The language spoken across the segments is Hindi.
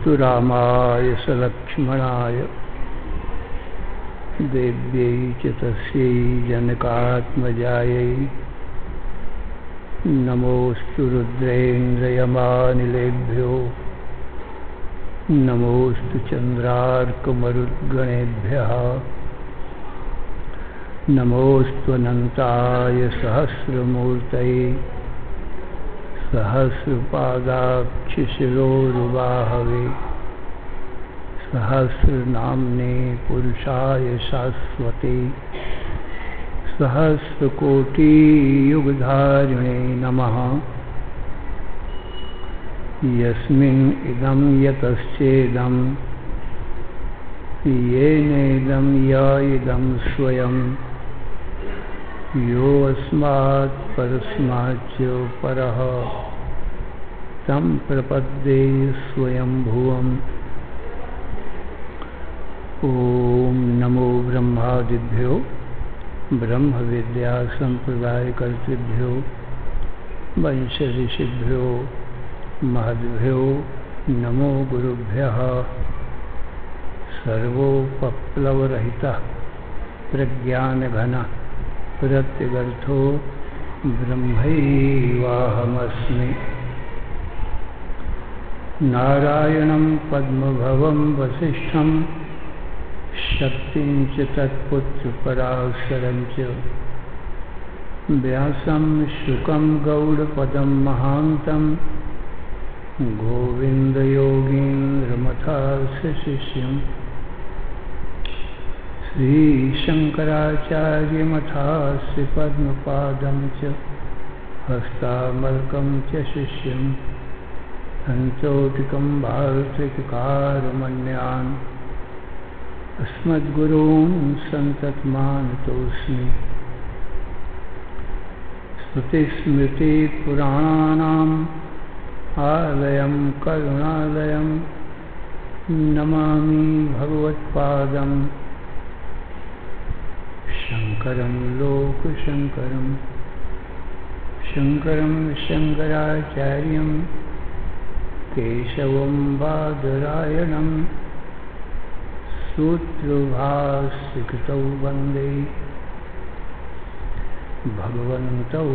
नमोऽस्तु रामाय सलक्ष्मणाय देव्यै च तस्यै जनकात्मजायै नमोऽस्तु रुद्रेन्द्रयमानिलेभ्यो नमोऽस्तु चन्द्रार्कमरुद्गणेभ्यः नमोऽस्तु अनन्ताय सहस्रमूर्तये सहस्रपादाक्षिशिरोरुबाहवे सहस्रनाम्ने पुरुषाय शाश्वते सहस्रकोटियुगधारिणे नमः। यस्मिन् इदं यतश्चेदं येनेदं य इदं स्वयं यो अस्मात् परस्माच्च परः तं प्रपद्ये स्वयंभुवम्। ॐ नमो ब्रह्मादिभ्यो ब्रह्म विद्या संप्रदायकर्तृभ्यो वंश ऋषिभ्यो महद्भ्यो नमो गुरुभ्यः। सर्वोपप्लवरहितः प्रज्ञानघनः प्रत्यगर्थो ब्रह्मैवाहमस्मि। नारायणं पद्मभवं वसिष्ठं शक्तिं च तत्पुत्रपराशरं च व्यासं शुकं गौडपदं महान्तं गोविन्दयोगीन्द्रमथास्य शिष्यं श्रीशङ्कराचार्यमथास्य पद्मपादं च हस्तामलकं च शिष्यं सन्तोटिकं भारतिकारमन्यान् अस्मद्गुरून् सन्ततमानतोऽस्मि। श्रुतिस्मृतिपुराणानाम् आलयं करुणालयं नमामि भगवत्पादं शङ्करं लोकशङ्करं शङ्करं शङ्कराचार्यं केशवं बादरायणं सूत्रभाष्यकृतौ वन्दे भगवन्तौ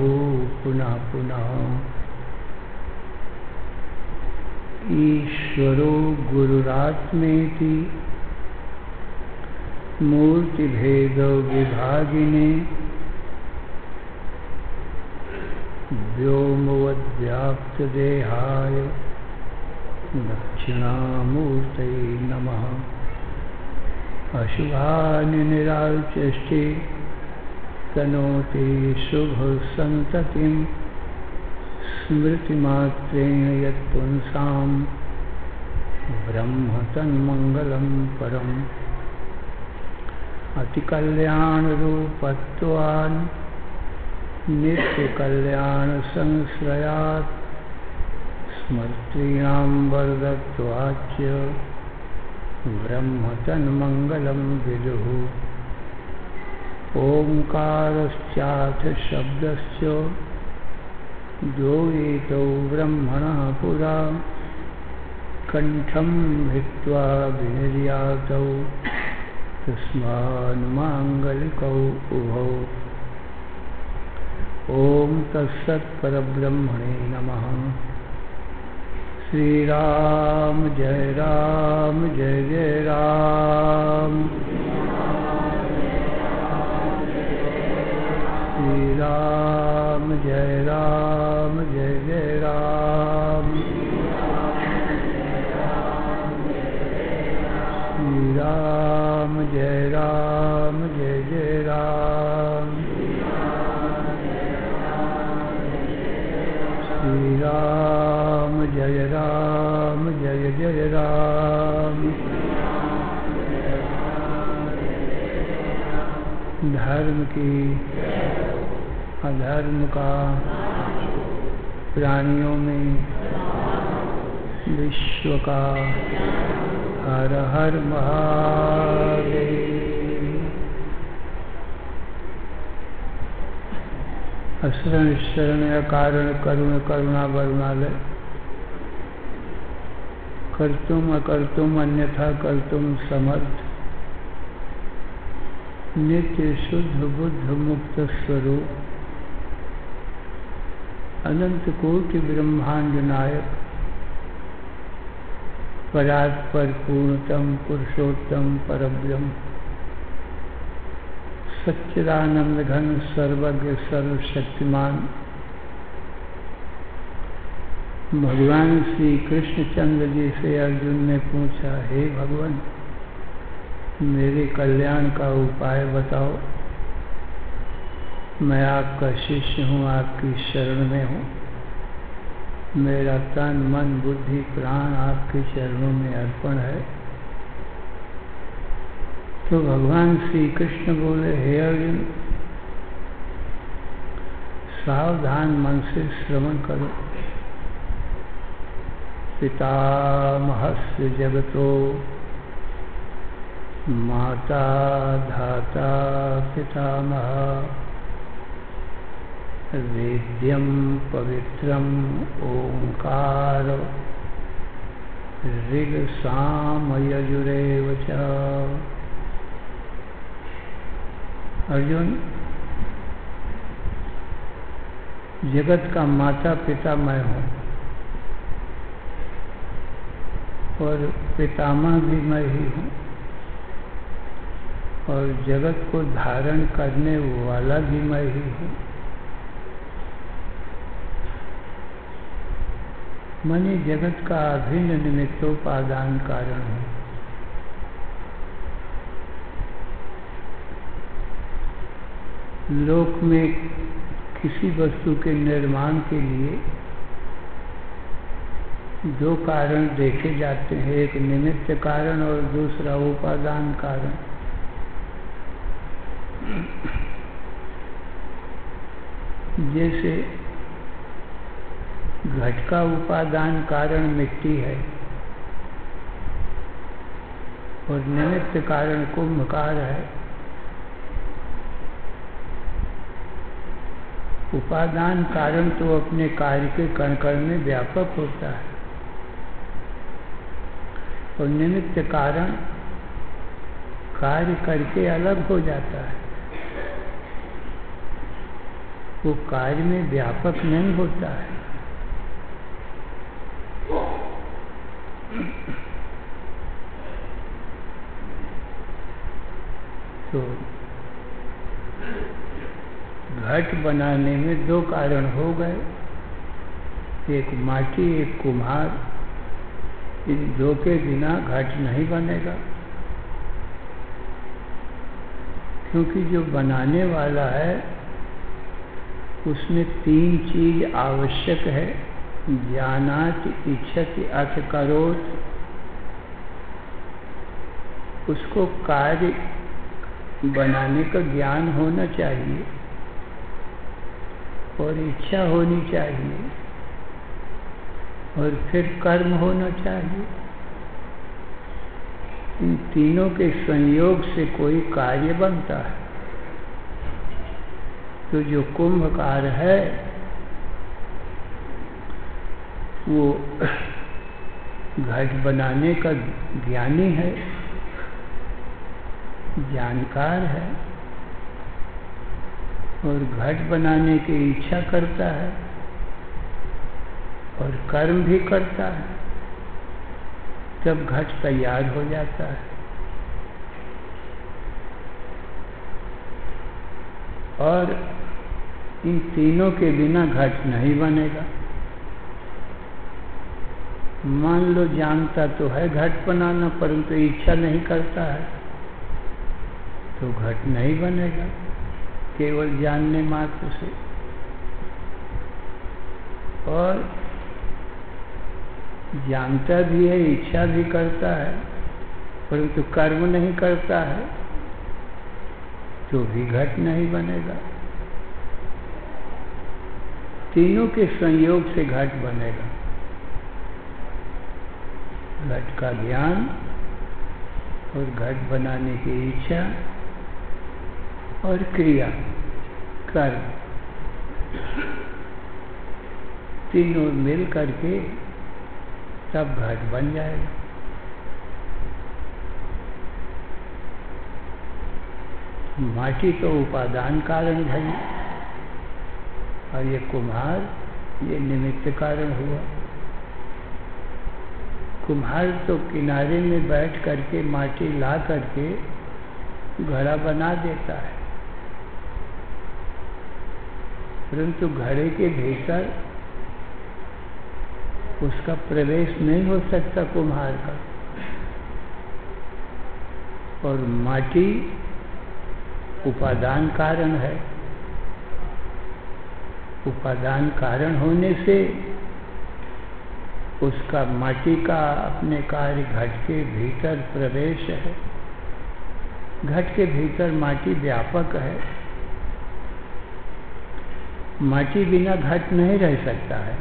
पुनः पुनः। ईश्वरो गुरुरात्मेति मूर्तिभेदविभागिने व्योमवद्व्याप्तदेहाय दक्षिणामूर्तये नमः। अशुभानिराचष्टे तनोति शुभसन्ततिं स्मृतिमात्रेण यत्पुंसां ब्रह्म तन्मङ्गलं परम्। अतिकल्याणरूपत्वान् नित्यकल्याणसंश्रयात् स्मृतीनां वरदत्वाच्च ब्रह्म तन्मङ्गलं विदुः। ओंकारश्चाथ शब्दश्च द्वैतौ ब्रह्मणः पुरा कण्ठं भित्त्वा विनिर्यातौ तस्मान्माङ्गलिकौ उभौ। ॐ तत्सत्परब्रह्मणे नमः। श्रीराम जय जय राम। श्रीराम जय जय राम। श्रीराम जय जय राम। श्रीराम जय जय राम। धर्म की अधर्म का प्राणियों में विश्व का हर हर महादेव। असरण शरण कारण करुण करुणा वरुणालय कर्तुम अकर्तुम अन्यथा कर्तुम समर्थ, नित्य शुद्ध बुद्ध मुक्त स्वरूप, अनंत कोटि ब्रह्मांड नायक, परात्पर पूर्णतम पुरुषोत्तम परब्रह्म, सच्चिदानंद घन सर्वज्ञ सर्वशक्तिमान, भगवान श्री कृष्णचंद्र जी से अर्जुन ने पूछा, हे भगवान, मेरे कल्याण का उपाय बताओ। मैं आपका शिष्य हूँ, आपकी शरण में हूँ। मेरा तन मन बुद्धि प्राण आपके चरणों में अर्पण है। तो भगवान श्री कृष्ण बोले, हे अर्जुन, सावधान मन से श्रवण करो। पितामहस्य जगतो माता धाता पितामह, वेद्यम पवित्रम ओंकार, ऋग साम यजुरेव च। अर्जुन, जगत का माता पिता मैं हूँ और पितामह भी मैं ही हूँ और जगत को धारण करने वाला भी मैं ही हूँ। मने जगत का अभिन्न निमित्तोपादान कारण हूँ। लोक में किसी वस्तु के निर्माण के लिए दो कारण देखे जाते हैं, एक निमित्त कारण और दूसरा उपादान कारण। जैसे घट का उपादान कारण मिट्टी है और निमित्त कारण कुंभकार है। उपादान कारण तो अपने कार्य के कण कण में व्यापक होता है और निमित्त कारण कार्य करके अलग हो जाता है। वो कार्य में व्यापक नहीं होता है। तो घट बनाने में दो कारण हो गए, एक माटी एक कुम्हार। इन दो के बिना घट नहीं बनेगा, क्योंकि जो बनाने वाला है उसमें तीन चीज आवश्यक है, ज्ञानात् इच्छति अथ करोत्। उसको कार्य बनाने का ज्ञान होना चाहिए और इच्छा होनी चाहिए और फिर कर्म होना चाहिए। इन तीनों के संयोग से कोई कार्य बनता है। तो जो कुंभकार है वो घट बनाने का ज्ञानी है, जानकार है और घट बनाने की इच्छा करता है और कर्म भी करता है, तब घट तैयार हो जाता है। और इन तीनों के बिना घट नहीं बनेगा। मान लो जानता तो है घट बनाना, परंतु इच्छा नहीं करता है, तो घट नहीं बनेगा केवल जानने मात्र से। और जानता भी है, इच्छा भी करता है, परंतु कर्म नहीं करता है, तो भी घट नहीं बनेगा। तीनों के संयोग से घट बनेगा। घट का ज्ञान और घट बनाने की इच्छा और क्रिया कर्म, तीनों मिल करके तब घट बन जाएगा। माटी तो उपादान कारण है और ये कुम्हार ये निमित्त कारण हुआ। कुम्हार तो किनारे में बैठ करके माटी ला करके घड़ा बना देता है, परंतु घड़े के भीतर उसका प्रवेश नहीं हो सकता कुम्हार का। और माटी उपादान कारण है। उपादान कारण होने से उसका माटी का अपने कार्य घट के भीतर प्रवेश है। घट के भीतर माटी व्यापक है। माटी बिना घट नहीं रह सकता है।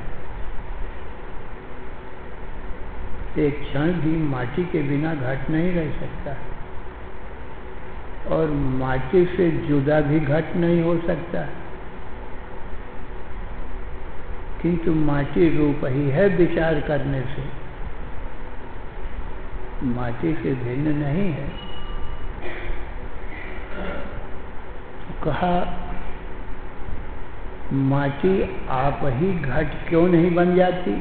एक क्षण भी माटी के बिना घट नहीं रह सकता है। और माटी से जुदा भी घट नहीं हो सकता है। किंतु माटी रूप ही है विचार करने से, माटी से भिन्न नहीं है। कहा माटी आप ही घट क्यों नहीं बन जाती?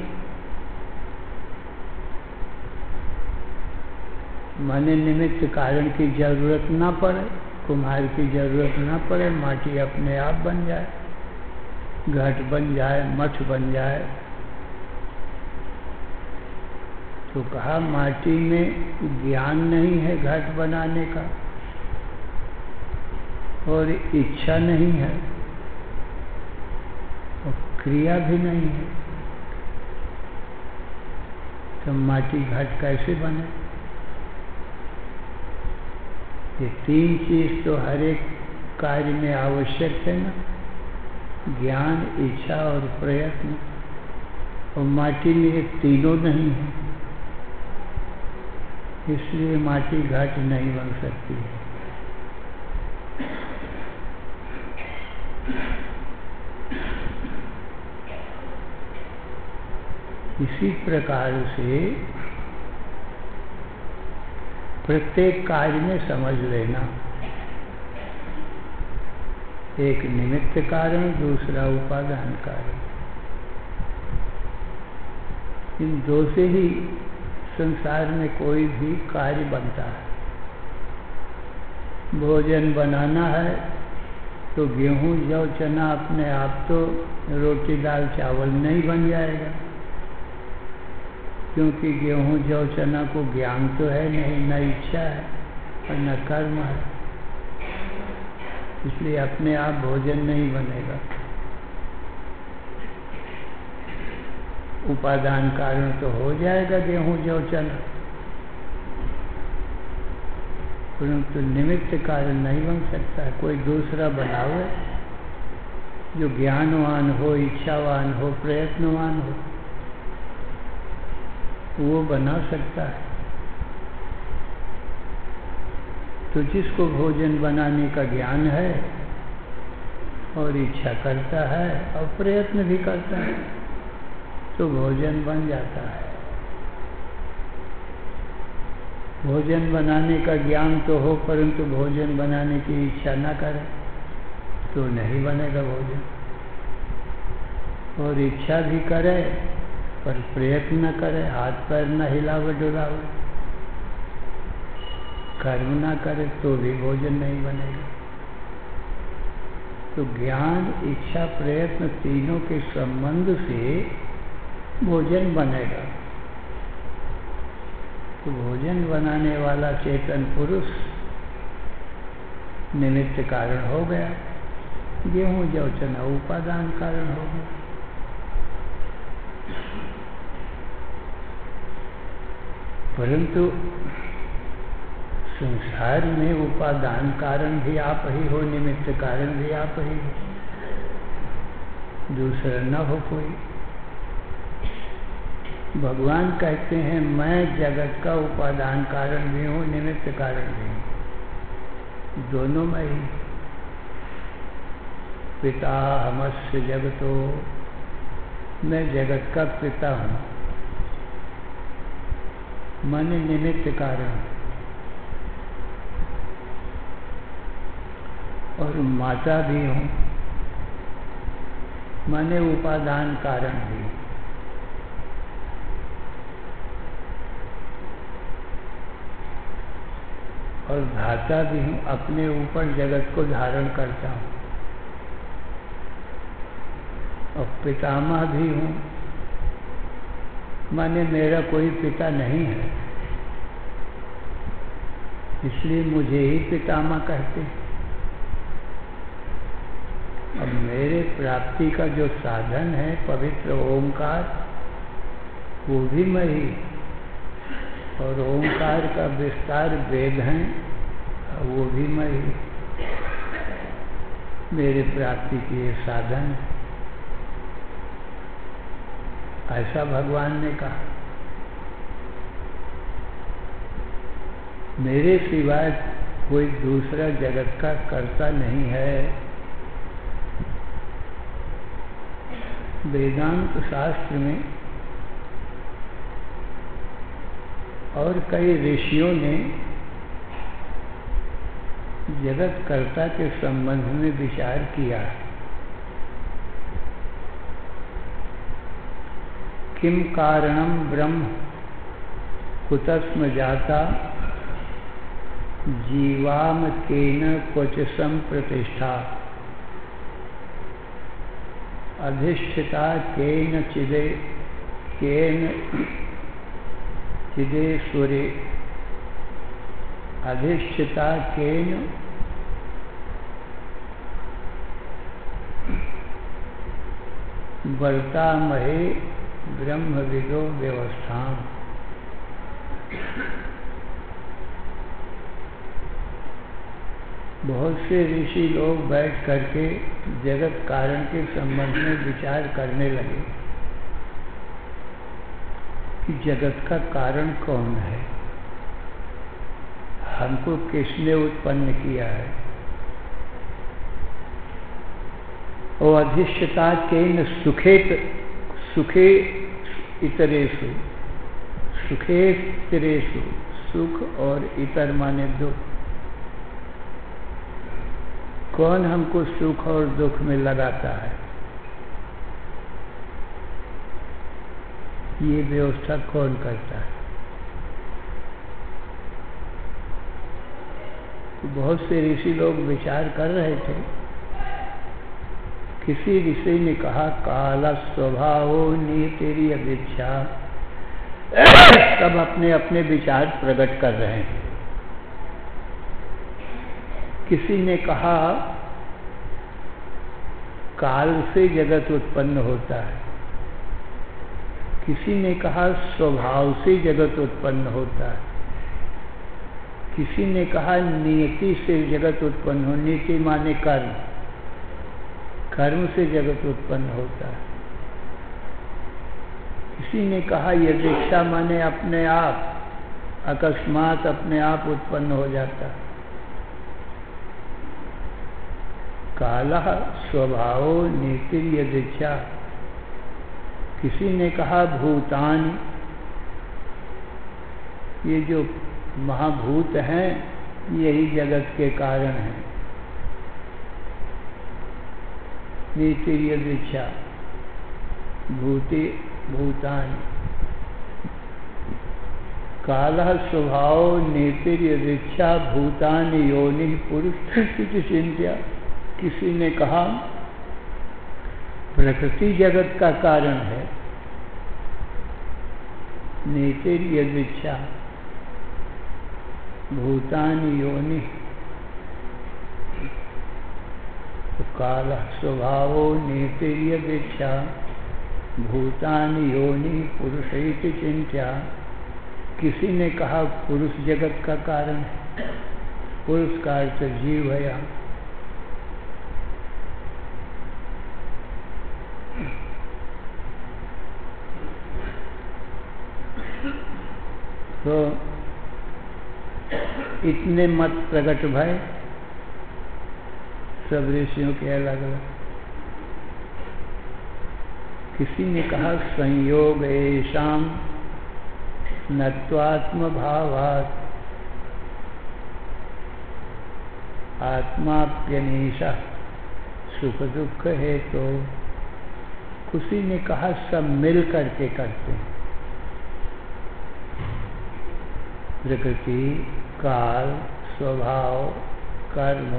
माने निमित्त कारण की जरूरत ना पड़े, कुम्हार की जरूरत ना पड़े, माटी अपने आप बन जाए, घट बन जाए, मठ बन जाए। तो कहा माटी में ज्ञान नहीं है घट बनाने का और इच्छा नहीं है और क्रिया भी नहीं है, तो माटी घट कैसे बने? ये तीन चीज तो हर एक कार्य में आवश्यक है ना, ज्ञान, इच्छा और प्रयत्न। और माटी में ये तीनों नहीं है, इसलिए माटी घट नहीं बन सकती है। इसी प्रकार से प्रत्येक कार्य में समझ लेना, एक निमित्त कारण, दूसरा उपादान कारण। इन दो से ही संसार में कोई भी कार्य बनता है। भोजन बनाना है तो गेहूं, जौ, चना अपने आप तो रोटी, दाल, चावल नहीं बन जाएगा, क्योंकि गेहूं, जौ, चना को ज्ञान तो है नहीं, न इच्छा है और न कर्म है, इसलिए अपने आप भोजन नहीं बनेगा। उपादान कारण तो हो जाएगा गेहूं, जौ, चना, परंतु निमित्त कारण नहीं बन सकता है। कोई दूसरा बनावे जो ज्ञानवान हो, इच्छावान हो, प्रयत्नवान हो, वो बना सकता है। तो जिसको भोजन बनाने का ज्ञान है और इच्छा करता है और प्रयत्न भी करता है, तो भोजन बन जाता है। भोजन बनाने का ज्ञान तो हो, परंतु भोजन बनाने की इच्छा ना करे तो नहीं बनेगा भोजन। और इच्छा भी करे पर प्रयत्न न करे, हाथ पैर न हिलावे डुलावे, कर्म ना करे तो भी भोजन नहीं बनेगा। तो ज्ञान, इच्छा, प्रयत्न तीनों के संबंध से भोजन बनेगा। तो भोजन बनाने वाला चेतन पुरुष निमित्त कारण हो गया, गेहूं, जौ, चना उपादान कारण हो गया। परंतु संसार में उपादान कारण भी आप ही हो, निमित्त कारण भी आप ही हो, दूसरा न हो कोई। भगवान कहते हैं मैं जगत का उपादान कारण भी हूँ, निमित्त कारण भी हूँ, दोनों में ही। पिता हमस्य जगतो, मैं जगत का पिता हूँ माने निमित्त कारण, और माता भी हूँ माने उपादान कारण भी। और धाता भी हूँ, अपने ऊपर जगत को धारण करता हूँ। और पितामह भी हूँ माने मेरा कोई पिता नहीं है, इसलिए मुझे ही पितामह कहते हैं। अब मेरे प्राप्ति का जो साधन है पवित्र ओंकार, वो भी मैं ही, और ओंकार का विस्तार वेद हैं, वो भी मैं ही। मेरे प्राप्ति के ये साधन है, ऐसा भगवान ने कहा। मेरे सिवाय कोई दूसरा जगत का कर्ता नहीं है। वेदांत शास्त्र में और कई ऋषियों ने जगत कर्ता के संबंध में विचार किया। किम कारणम ब्रह्म कुतस्म जाता जीवाम केन क्वच संप्रतिष्ठा अधिष्ठिता केन चिदेश्वरे अधिष्ठिता केन वर्तामहे ब्रह्मविदो व्यवस्थाम्। बहुत से ऋषि लोग बैठ करके जगत कारण के संबंध में विचार करने लगे कि जगत का कारण कौन है, हमको किसने उत्पन्न किया है। और अधिष्ठता केन सुखे इतरेषु, सुखे इतरेषु, सुख और इतर माने दुख। कौन हमको सुख और दुख में लगाता है, ये व्यवस्था कौन करता है। तो बहुत से ऋषि लोग विचार कर रहे थे। किसी ऋषि ने कहा काला स्वभावो नीतिरी अभिच्छा। सब अपने अपने विचार प्रकट कर रहे हैं। किसी ने कहा काल से जगत उत्पन्न होता है, किसी ने कहा स्वभाव से जगत उत्पन्न होता है, किसी ने कहा नियति से जगत उत्पन्न हो, नीति माने कर्म, कर्म से जगत उत्पन्न होता है। किसी ने कहा यदृच्छा माने अपने आप, अकस्मात अपने आप उत्पन्न हो जाता है। कालः स्वभावो नीतिर्यदृच्छा। किसी ने कहा भूतानि, ये जो महाभूत हैं यही जगत के कारण हैं। नीतिर्यदृच्छा भूतानि। कालः स्वभावो नीतिर्यदृच्छा भूतानि योनिः पुरुष इति चिंत्या। किसी ने कहा प्रकृति जगत का कारण है, नीतिर्यदृच्छा भूतानि योनि। तो कालः स्वभावो नीतिर्यदृच्छा भूतानि योनि पुरुष इति चिंत्या। किसी ने कहा पुरुष जगत का कारण है, पुरुष का अर्थ जीव है। यहाँ तो इतने मत प्रकट भय सब ऋषियों के अलग अलग। किसी ने कहा संयोग ऐशाम नत्वात्म भावात् आत्माप्यनीशा सुख दुख है। तो किसी ने कहा सब मिल करके करते हैं। प्रकृति, काल, स्वभाव, कर्म,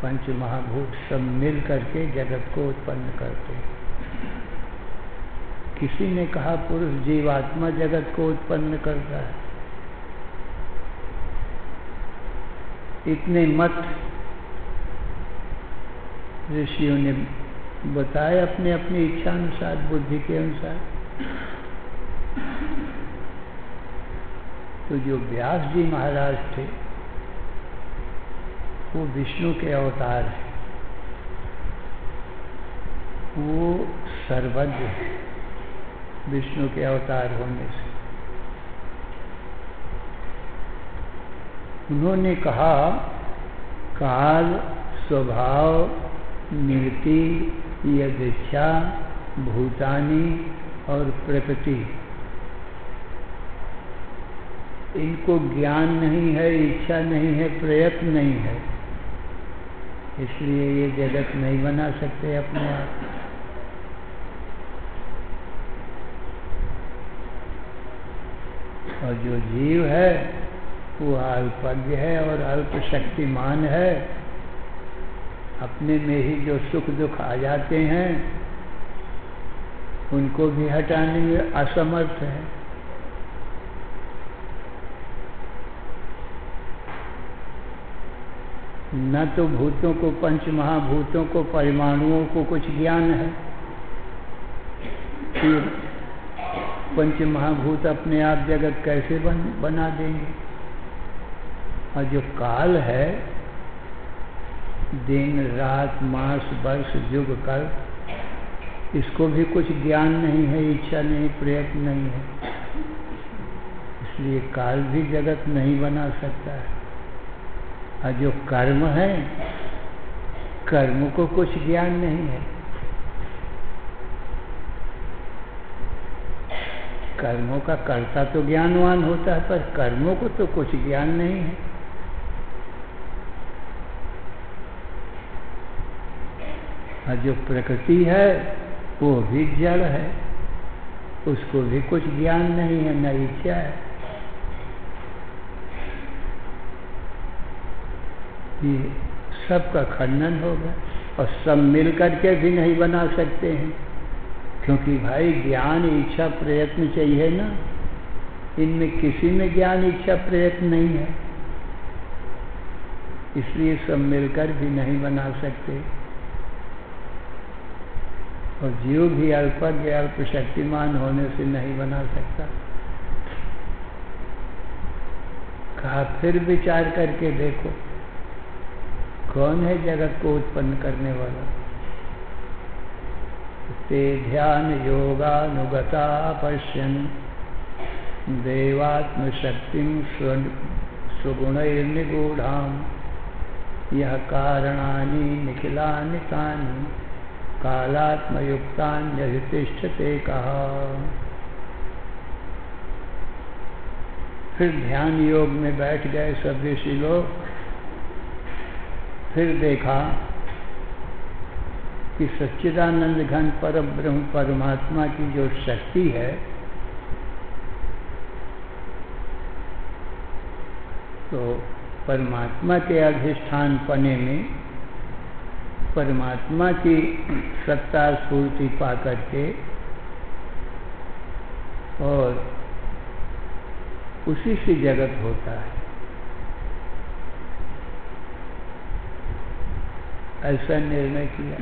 पंच महाभूत सब मिल करके जगत को उत्पन्न करते हैं। किसी ने कहा पुरुष जीवात्मा जगत को उत्पन्न करता है। इतने मत ऋषियों ने बताए अपने अपनी इच्छा अनुसार, बुद्धि के अनुसार। तो जो व्यास जी महाराज थे वो विष्णु के अवतार हैं, वो सर्वज्ञ है विष्णु के अवतार होने से। उन्होंने कहा काल, स्वभाव, नियति, यदृच्छा, भूतानि और प्रकृति, इनको ज्ञान नहीं है, इच्छा नहीं है, प्रयत्न नहीं है, इसलिए ये जगत नहीं बना सकते अपने आप। और जो जीव है वो अल्पज्ञ है और अल्प शक्तिमान है। अपने में ही जो सुख दुख आ जाते हैं उनको भी हटाने में असमर्थ है। न तो भूतों को, पंच महाभूतों को, परमाणुओं को कुछ ज्ञान है कि पंच महाभूत अपने आप जगत कैसे बना देंगे। और जो काल है, दिन रात मास वर्ष युग कल, इसको भी कुछ ज्ञान नहीं है, इच्छा नहीं, प्रयत्न नहीं है, इसलिए काल भी जगत नहीं बना सकता है। और जो कर्म है, कर्म को कुछ ज्ञान नहीं है, कर्मों का कर्ता तो ज्ञानवान होता है पर कर्मों को तो कुछ ज्ञान नहीं है। और जो प्रकृति है वो भी जड़ है, उसको भी कुछ ज्ञान नहीं है, न इच्छा है। ये सबका खंडन होगा और सब मिल करके भी नहीं बना सकते हैं, क्योंकि भाई ज्ञान इच्छा प्रयत्न चाहिए ना। इनमें किसी में ज्ञान इच्छा प्रयत्न नहीं है, इसलिए सब मिलकर भी नहीं बना सकते। और जीव भी अल्पज्ञ अल्प शक्तिमान होने से नहीं बना सकता। कहा फिर विचार करके देखो कौन है जगत को उत्पन्न करने वाला। ते ध्यान योगानुगता पश्यन् देवात्मशक्तिं स्वगुणैर्निगूढाम् यः कारणानि निखिलानि तानि कालात्मयुक्तान्यधितिष्ठते कहा। फिर ध्यान योग में बैठ गए सब ऋषि लोग। फिर देखा कि सच्चिदानंद घन परम ब्रह्म परमात्मा की जो शक्ति है, तो परमात्मा के अधिष्ठान पने में परमात्मा की सत्ता स्फूर्ति पा करके और उसी से जगत होता है, ऐसा निर्णय किया।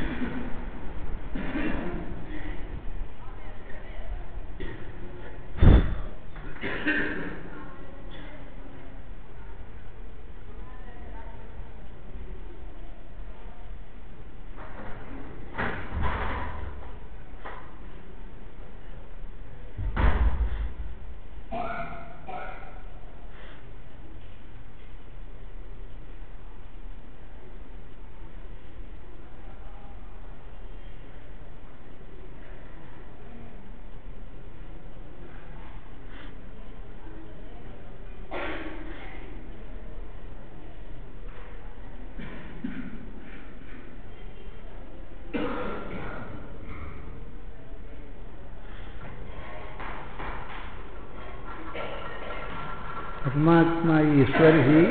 परमात्मा ईश्वर ही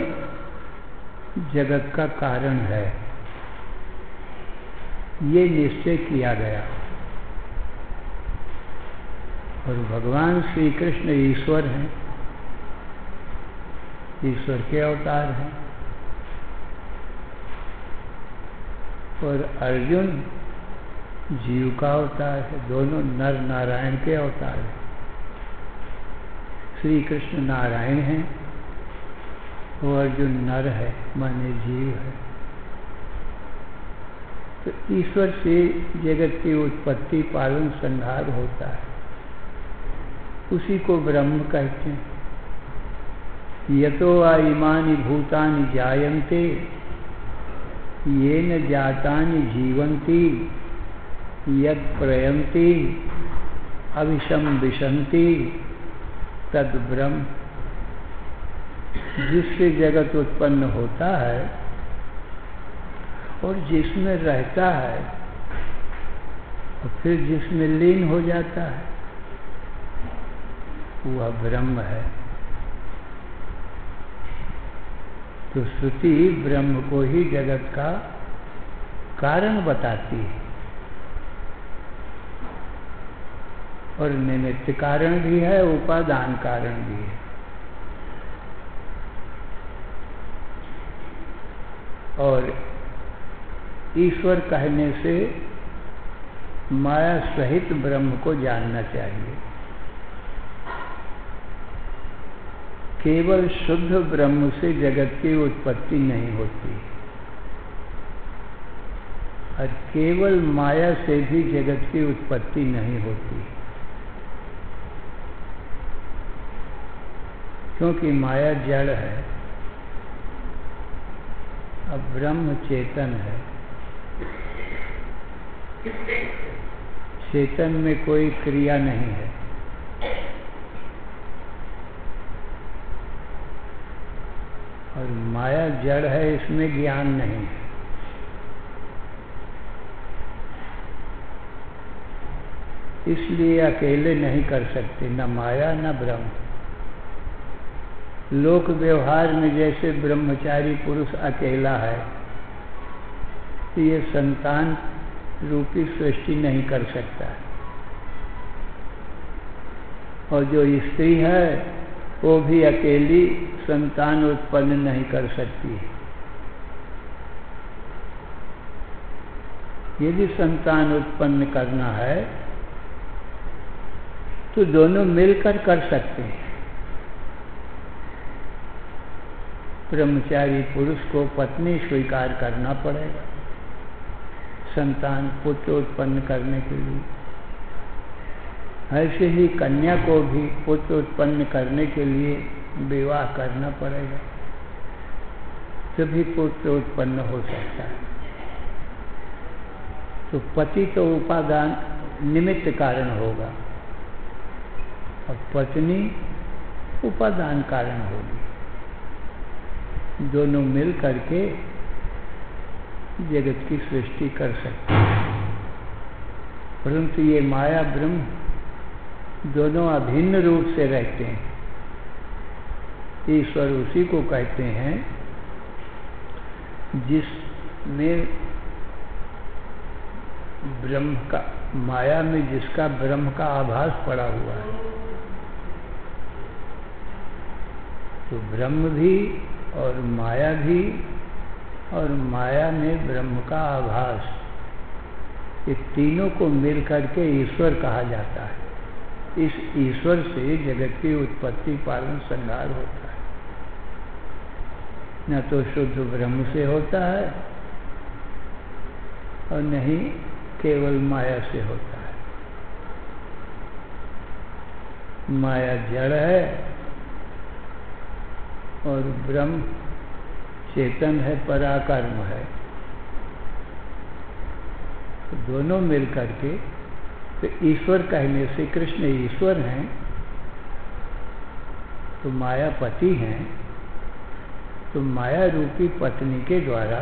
जगत का कारण है, ये निश्चय किया गया। और भगवान श्री कृष्ण ईश्वर हैं, ईश्वर के अवतार हैं, और अर्जुन जीव का अवतार है। दोनों नर नारायण के अवतार हैं। श्री कृष्ण नारायण हैं, वो अर्जुन नर है, माने जीव है। तो ईश्वर से जगत की उत्पत्ति पालन संहार होता है, उसी को ब्रह्म कहते हैं। यतो वा इमानि भूतानि जायन्ते येन जातानि जीवन्ति यद प्रयन्ति अविषम विशन्ति तद ब्रह्म। जिससे जगत उत्पन्न होता है और जिसमें रहता है और फिर जिसमें लीन हो जाता है, वह ब्रह्म है। तो श्रुति ब्रह्म को ही जगत का कारण बताती है, और निमित्त कारण भी है, उपादान कारण भी है। और ईश्वर कहने से माया सहित ब्रह्म को जानना चाहिए। केवल शुद्ध ब्रह्म से जगत की उत्पत्ति नहीं होती, और केवल माया से भी जगत की उत्पत्ति नहीं होती, क्योंकि माया जड़ है, अब ब्रह्म चेतन है। चेतन में कोई क्रिया नहीं है। और माया जड़ है, इसमें ज्ञान नहीं है। इसलिए अकेले नहीं कर सकते, न माया न ब्रह्म। लोक व्यवहार में जैसे ब्रह्मचारी पुरुष अकेला है, तो ये संतान रूपी सृष्टि नहीं कर सकता। और जो स्त्री है वो भी अकेली संतान उत्पन्न नहीं कर सकती है। यदि संतान उत्पन्न करना है तो दोनों मिलकर कर सकते हैं। ब्रह्मचारी पुरुष को पत्नी स्वीकार करना पड़ेगा संतान पुत्र उत्पन्न करने के लिए। ऐसे ही कन्या को भी पुत्र उत्पन्न करने के लिए विवाह करना पड़ेगा, तभी पुत्र उत्पन्न हो सकता है। तो पति तो उपादान निमित्त कारण होगा और पत्नी उपादान कारण होगी। दोनों मिल करके जगत की सृष्टि कर सकते हैं। परंतु ये माया ब्रह्म दोनों अभिन्न रूप से रहते हैं। ईश्वर उसी को कहते हैं जिसमें ब्रह्म का, माया में जिसका ब्रह्म का आभास पड़ा हुआ है। तो ब्रह्म भी और माया भी, और माया में ब्रह्म का आभास, ये तीनों को मिल करके ईश्वर कहा जाता है। इस ईश्वर से जगत की उत्पत्ति पालन संहार होता है। न तो शुद्ध ब्रह्म से होता है और न ही केवल माया से होता है। माया जड़ है और ब्रह्म चेतन है, पराकर्म है। तो दोनों मिल करके, तो ईश्वर कहने से कृष्ण ईश्वर हैं, तो माया पति हैं, तो माया रूपी पत्नी के द्वारा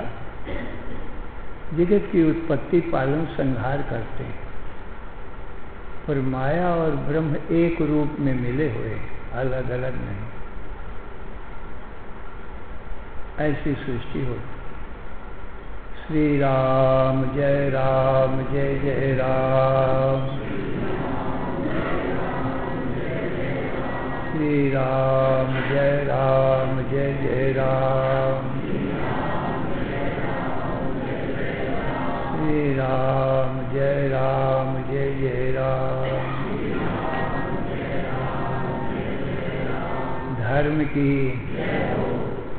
जगत की उत्पत्ति पालन संहार करते हैं। और माया और ब्रह्म एक रूप में मिले हुए, अलग अलग नहीं। ऐसी सृष्टि होती। श्री राम जय जय राम, श्री राम जय जय राम, श्री राम जय जय राम। धर्म की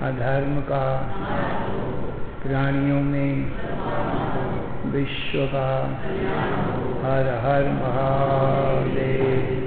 अधर्म का, प्राणियों में विश्व का। हर हर महादेव।